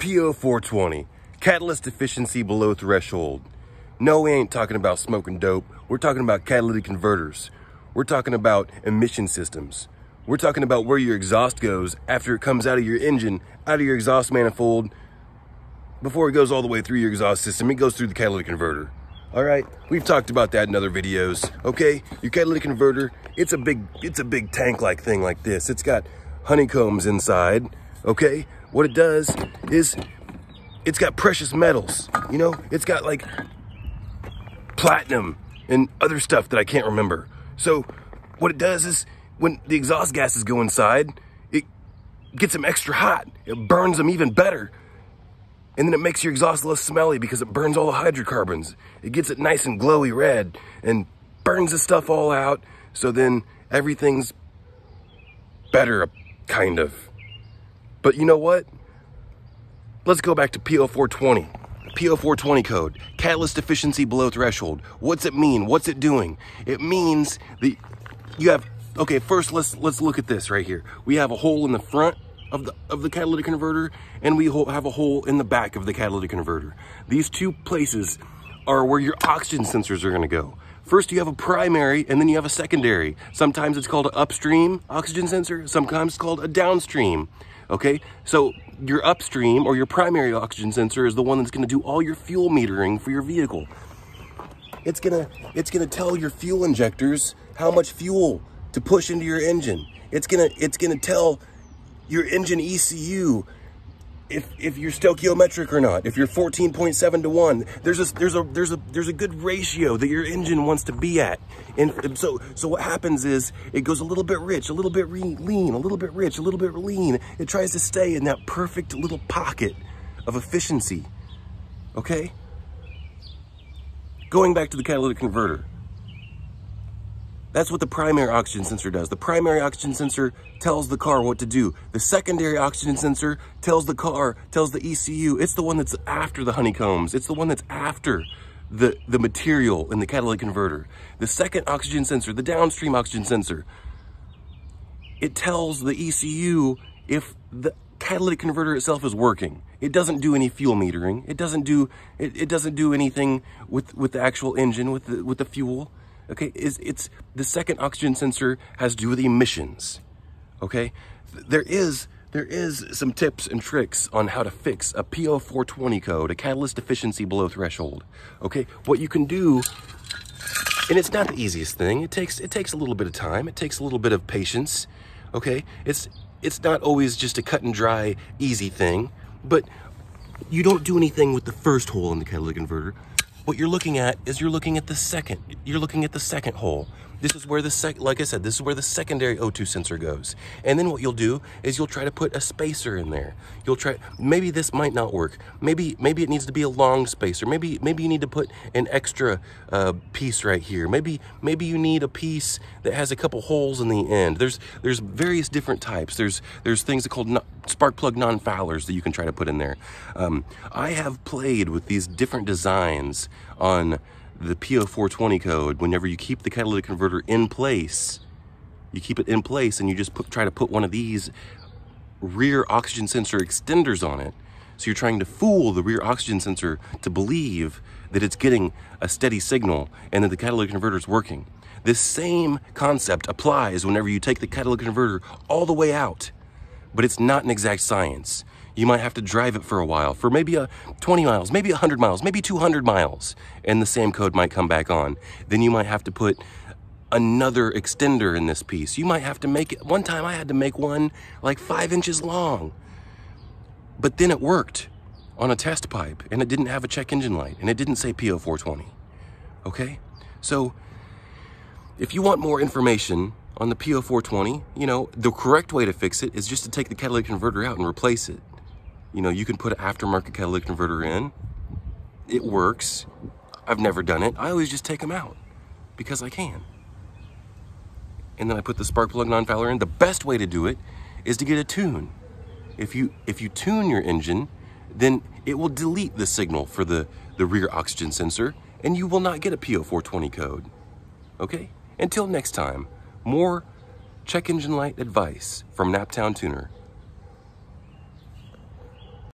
PO420, catalyst efficiency below threshold. No, we ain't talking about smoking dope. We're talking about catalytic converters. We're talking about emission systems. We're talking about where your exhaust goes after it comes out of your engine, out of your exhaust manifold. Before it goes all the way through your exhaust system, it goes through the catalytic converter. All right, we've talked about that in other videos. Okay, your catalytic converter, it's a big tank-like thing like this. It's got honeycombs inside. Okay, what it does is it's got precious metals. You know, it's got like platinum and other stuff that I can't remember. So what it does is when the exhaust gases go inside, it gets them extra hot. It burns them even better. And then it makes your exhaust less smelly because it burns all the hydrocarbons. It gets it nice and glowy red and burns the stuff all out. So then everything's better, kind of. But you know what? Let's go back to PO420. PO420 code, catalyst efficiency below threshold. What's it mean? What's it doing? It means that you have, okay, first let's look at this right here. We have a hole in the front of the catalytic converter, and we have a hole in the back of the catalytic converter. These two places are where your oxygen sensors are gonna go. First you have a primary, and then you have a secondary. Sometimes it's called an upstream oxygen sensor, sometimes it's called a downstream. Okay, so your upstream or your primary oxygen sensor is the one that's gonna do all your fuel metering for your vehicle. It's gonna tell your fuel injectors how much fuel to push into your engine. It's gonna tell your engine ECU if you're stoichiometric or not, if you're 14.7 to 1. There's a good ratio that your engine wants to be at. And so what happens is it goes a little bit rich, a little bit lean, a little bit rich, a little bit lean. It tries to stay in that perfect little pocket of efficiency. Okay? Going back to the catalytic converter. That's what the primary oxygen sensor does. The primary oxygen sensor tells the car what to do. The secondary oxygen sensor tells the car, tells the ECU. It's the one that's after the honeycombs. It's the one that's after the material in the catalytic converter. The second oxygen sensor, the downstream oxygen sensor, it tells the ECU if the catalytic converter itself is working. It doesn't do any fuel metering. It doesn't do anything with the actual engine, with the fuel. Okay, it's the second oxygen sensor has to do with emissions. Okay, there is some tips and tricks on how to fix a PO420 code, a catalyst efficiency below threshold. Okay, what you can do, and it's not the easiest thing. It takes a little bit of time. It takes a little bit of patience. Okay, it's not always just a cut and dry easy thing. But you don't do anything with the first hole in the catalytic converter. What you're looking at is you're looking at the second hole. This is where like I said, this is where the secondary O2 sensor goes. And then what you'll do is you'll try to put a spacer in there. You'll try, maybe this might not work. Maybe it needs to be a long spacer. Maybe you need to put an extra piece right here. Maybe you need a piece that has a couple holes in the end. There's various different types. There's things called spark plug non-foulers that you can try to put in there. I have played with these different designs on the PO420 code. Whenever you keep the catalytic converter in place, you keep it in place and you just try to put one of these rear oxygen sensor extenders on it. So you're trying to fool the rear oxygen sensor to believe that it's getting a steady signal and that the catalytic converter is working. This same concept applies whenever you take the catalytic converter all the way out, but it's not an exact science. You might have to drive it for a while, for maybe 20 miles, maybe 100 miles, maybe 200 miles, and the same code might come back on. Then you might have to put another extender in this piece. You might have to make it, one time I had to make one like 5 inches long, but then it worked on a test pipe and it didn't have a check engine light and it didn't say PO420, okay? So if you want more information on the PO420, you know, the correct way to fix it is just to take the catalytic converter out and replace it. You know, you can put an aftermarket catalytic converter in. It works. I've never done it. I always just take them out because I can. And then I put the spark plug non-fouler in. The best way to do it is to get a tune. If you tune your engine, then it will delete the signal for the rear oxygen sensor and you will not get a PO420 code. Okay? Until next time, more check engine light advice from NaptownTuner.